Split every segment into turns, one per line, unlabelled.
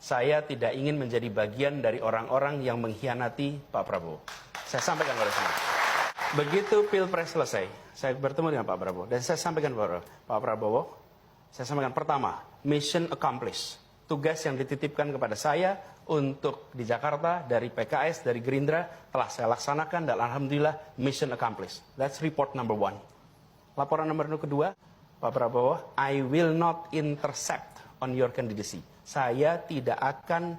Saya tidak ingin menjadi bagian dari orang-orang yang mengkhianati Pak Prabowo. Saya sampaikan pada semua. Begitu Pilpres selesai, saya bertemu dengan Pak Prabowo. Dan saya sampaikan kepada Pak Prabowo, saya sampaikan pertama, mission accomplished. Tugas yang dititipkan kepada saya untuk di Jakarta, dari PKS, dari Gerindra, telah saya laksanakan dan Alhamdulillah mission accomplished. That's report number 1. Laporan nomor kedua, Pak Prabowo, I will not intercept on your candidacy. Saya tidak akan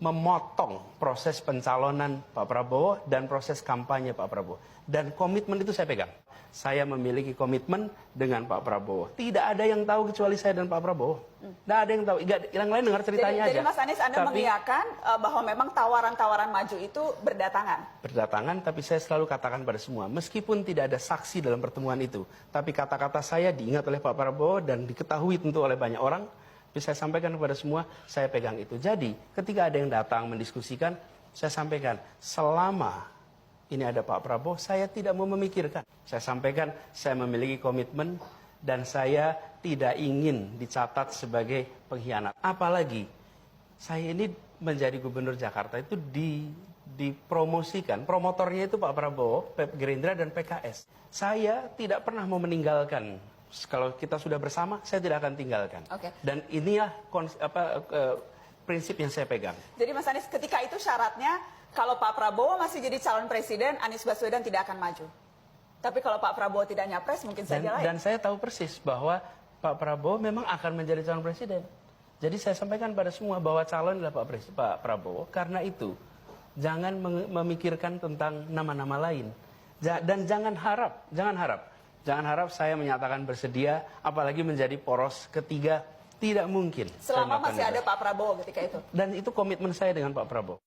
memotong proses pencalonan Pak Prabowo dan proses kampanye Pak Prabowo. Dan komitmen itu saya pegang. Saya memiliki komitmen dengan Pak Prabowo. Tidak ada yang tahu kecuali saya dan Pak Prabowo. Tidak ada yang tahu. Yang lain dengar ceritanya aja.
Jadi Mas Anies, Anda mengiyakan bahwa memang tawaran-tawaran maju itu berdatangan? Berdatangan,
tapi saya selalu katakan pada semua, meskipun tidak ada saksi dalam pertemuan itu, tapi kata-kata saya diingat oleh Pak Prabowo dan diketahui tentu oleh banyak orang, saya sampaikan kepada semua, saya pegang itu. Jadi, ketika ada yang datang mendiskusikan, saya sampaikan, selama ini ada Pak Prabowo, saya tidak mau memikirkan. Saya sampaikan, saya memiliki komitmen dan saya tidak ingin dicatat sebagai pengkhianat. Apalagi, saya ini menjadi gubernur Jakarta itu dipromosikan, promotornya itu Pak Prabowo, Gerindra dan PKS. Saya tidak pernah mau meninggalkan. Kalau kita sudah bersama, saya tidak akan tinggalkan. Dan inilah prinsip yang saya pegang.
Jadi Mas Anies, ketika itu syaratnya, kalau Pak Prabowo masih jadi calon presiden, Anies Baswedan tidak akan maju. Tapi kalau Pak Prabowo tidak nyapres, mungkin saja lain.
Dan saya tahu persis bahwa Pak Prabowo memang akan menjadi calon presiden. Jadi saya sampaikan pada semua bahwa calon adalah Pak Prabowo. Karena itu, jangan memikirkan tentang nama-nama lain. Dan jangan harap saya menyatakan bersedia, apalagi menjadi poros ketiga, tidak mungkin.
Selama masih ada Pak Prabowo ketika itu.
Dan itu komitmen saya dengan Pak Prabowo.